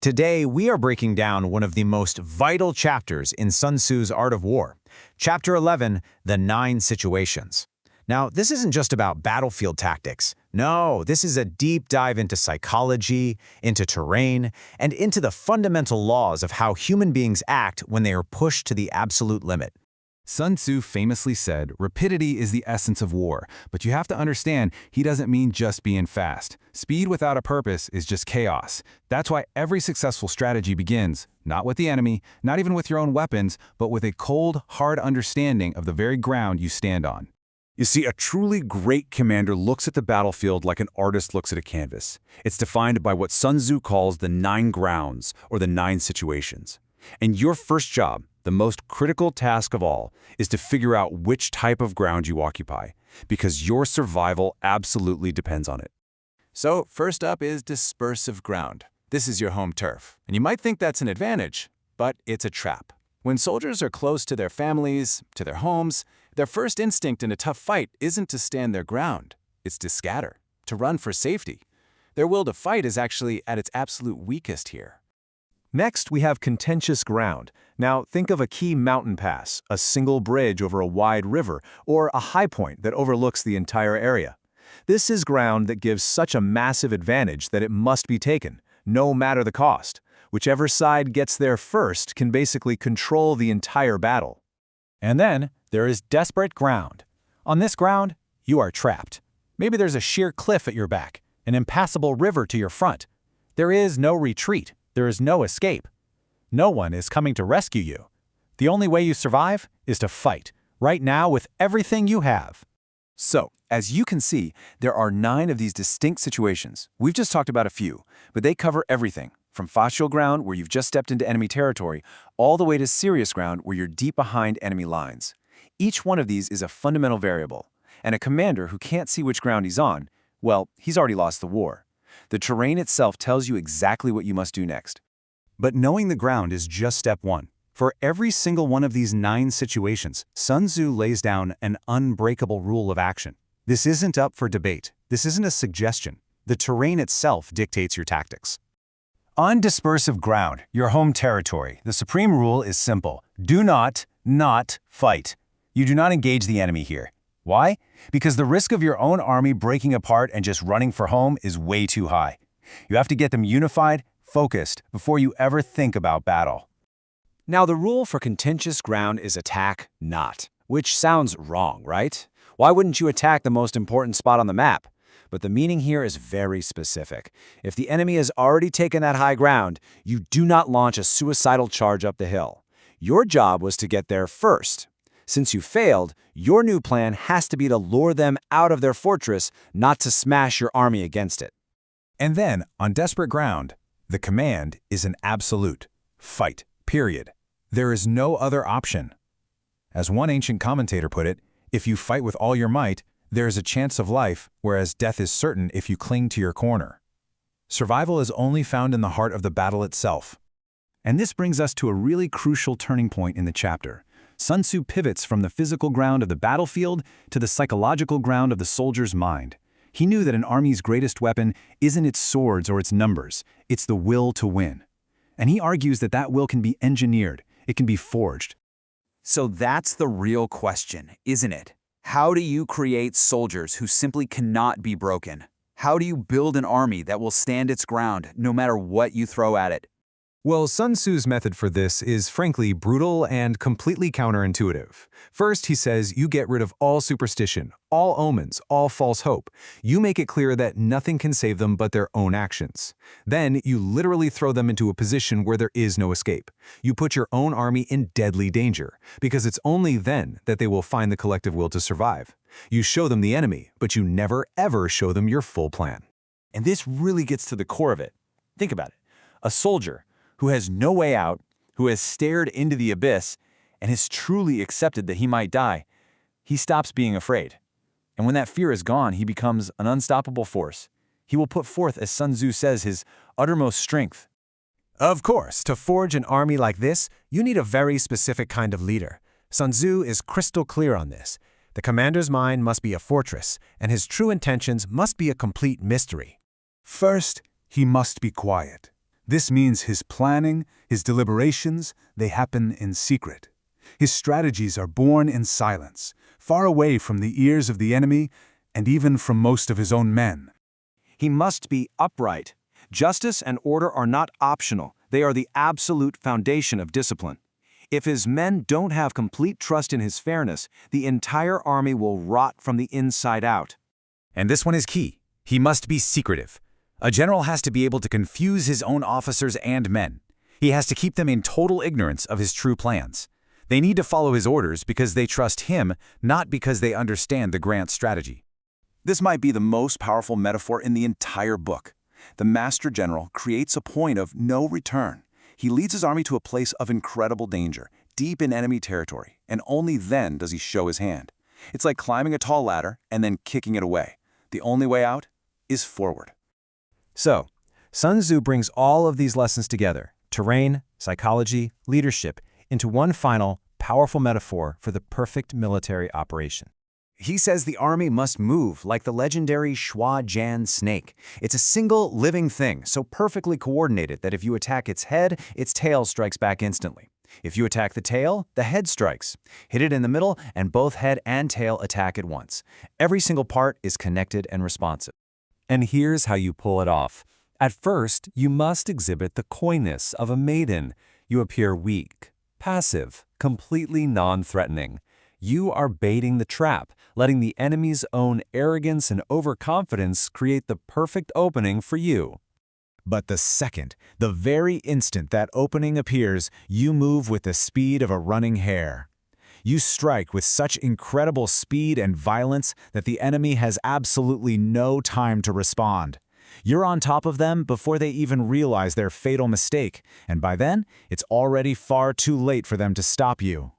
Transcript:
Today, we are breaking down one of the most vital chapters in Sun Tzu's Art of War. Chapter 11, The 9 Situations. Now, this isn't just about battlefield tactics. No, this is a deep dive into psychology, into terrain, and into the fundamental laws of how human beings act when they are pushed to the absolute limit. Sun Tzu famously said, "Rapidity is the essence of war," but you have to understand, he doesn't mean just being fast. Speed without a purpose is just chaos. That's why every successful strategy begins, not with the enemy, not even with your own weapons, but with a cold, hard understanding of the very ground you stand on. You see, a truly great commander looks at the battlefield like an artist looks at a canvas. It's defined by what Sun Tzu calls the 9 grounds, or the 9 situations. And your first job, the most critical task of all, is to figure out which type of ground you occupy, because your survival absolutely depends on it. So, first up is dispersive ground. This is your home turf. And you might think that's an advantage, but it's a trap. When soldiers are close to their families, to their homes, their first instinct in a tough fight isn't to stand their ground. It's to scatter, to run for safety. Their will to fight is actually at its absolute weakest here. Next, we have contentious ground. Now, think of a key mountain pass, a single bridge over a wide river, or a high point that overlooks the entire area. This is ground that gives such a massive advantage that it must be taken, no matter the cost. Whichever side gets there first can basically control the entire battle. And then, there is desperate ground. On this ground, you are trapped. Maybe there's a sheer cliff at your back, an impassable river to your front. There is no retreat. There is no escape. No one is coming to rescue you. The only way you survive is to fight, right now with everything you have. So, as you can see, there are 9 of these distinct situations. We've just talked about a few, but they cover everything, from fascial ground, where you've just stepped into enemy territory, all the way to serious ground, where you're deep behind enemy lines. Each one of these is a fundamental variable, and a commander who can't see which ground he's on, well, he's already lost the war. The terrain itself tells you exactly what you must do next. But knowing the ground is just step one. For every single one of these 9 situations, Sun Tzu lays down an unbreakable rule of action. This isn't up for debate. This isn't a suggestion. The terrain itself dictates your tactics. On dispersive ground, your home territory, the supreme rule is simple. Do not fight. You do not engage the enemy here. Why? Because the risk of your own army breaking apart and just running for home is way too high. You have to get them unified, focused, before you ever think about battle. Now, the rule for contentious ground is attack not, which sounds wrong, right? Why wouldn't you attack the most important spot on the map? But the meaning here is very specific. If the enemy has already taken that high ground, you do not launch a suicidal charge up the hill. Your job was to get there first. Since you failed, your new plan has to be to lure them out of their fortress, not to smash your army against it. And then, on desperate ground, the command is an absolute. Fight, period. There is no other option. As one ancient commentator put it, if you fight with all your might, there is a chance of life, whereas death is certain if you cling to your corner. Survival is only found in the heart of the battle itself. And this brings us to a really crucial turning point in the chapter. Sun Tzu pivots from the physical ground of the battlefield to the psychological ground of the soldier's mind. He knew that an army's greatest weapon isn't its swords or its numbers, it's the will to win. And he argues that that will can be engineered, it can be forged. So that's the real question, isn't it? How do you create soldiers who simply cannot be broken? How do you build an army that will stand its ground no matter what you throw at it? Well, Sun Tzu's method for this is frankly brutal and completely counterintuitive. First, he says you get rid of all superstition, all omens, all false hope. You make it clear that nothing can save them but their own actions. Then, you literally throw them into a position where there is no escape. You put your own army in deadly danger, because it's only then that they will find the collective will to survive. You show them the enemy, but you never ever show them your full plan. And this really gets to the core of it. Think about it. A soldier who has no way out, who has stared into the abyss, and has truly accepted that he might die, he stops being afraid. And when that fear is gone, he becomes an unstoppable force. He will put forth, as Sun Tzu says, his uttermost strength. Of course, to forge an army like this, you need a very specific kind of leader. Sun Tzu is crystal clear on this. The commander's mind must be a fortress, and his true intentions must be a complete mystery. First, he must be quiet. This means his planning, his deliberations, they happen in secret. His strategies are born in silence, far away from the ears of the enemy and even from most of his own men. He must be upright. Justice and order are not optional. They are the absolute foundation of discipline. If his men don't have complete trust in his fairness, the entire army will rot from the inside out. And this one is key. He must be secretive. A general has to be able to confuse his own officers and men. He has to keep them in total ignorance of his true plans. They need to follow his orders because they trust him, not because they understand the grand strategy. This might be the most powerful metaphor in the entire book. The master general creates a point of no return. He leads his army to a place of incredible danger, deep in enemy territory, and only then does he show his hand. It's like climbing a tall ladder and then kicking it away. The only way out is forward. So, Sun Tzu brings all of these lessons together, terrain, psychology, leadership, into one final, powerful metaphor for the perfect military operation. He says the army must move like the legendary Shuai-Jan snake. It's a single living thing, so perfectly coordinated that if you attack its head, its tail strikes back instantly. If you attack the tail, the head strikes. Hit it in the middle, and both head and tail attack at once. Every single part is connected and responsive. And here's how you pull it off. At first, you must exhibit the coyness of a maiden. You appear weak, passive, completely non-threatening. You are baiting the trap, letting the enemy's own arrogance and overconfidence create the perfect opening for you. But the second, the very instant that opening appears, you move with the speed of a running hare. You strike with such incredible speed and violence that the enemy has absolutely no time to respond. You're on top of them before they even realize their fatal mistake, and by then, it's already far too late for them to stop you.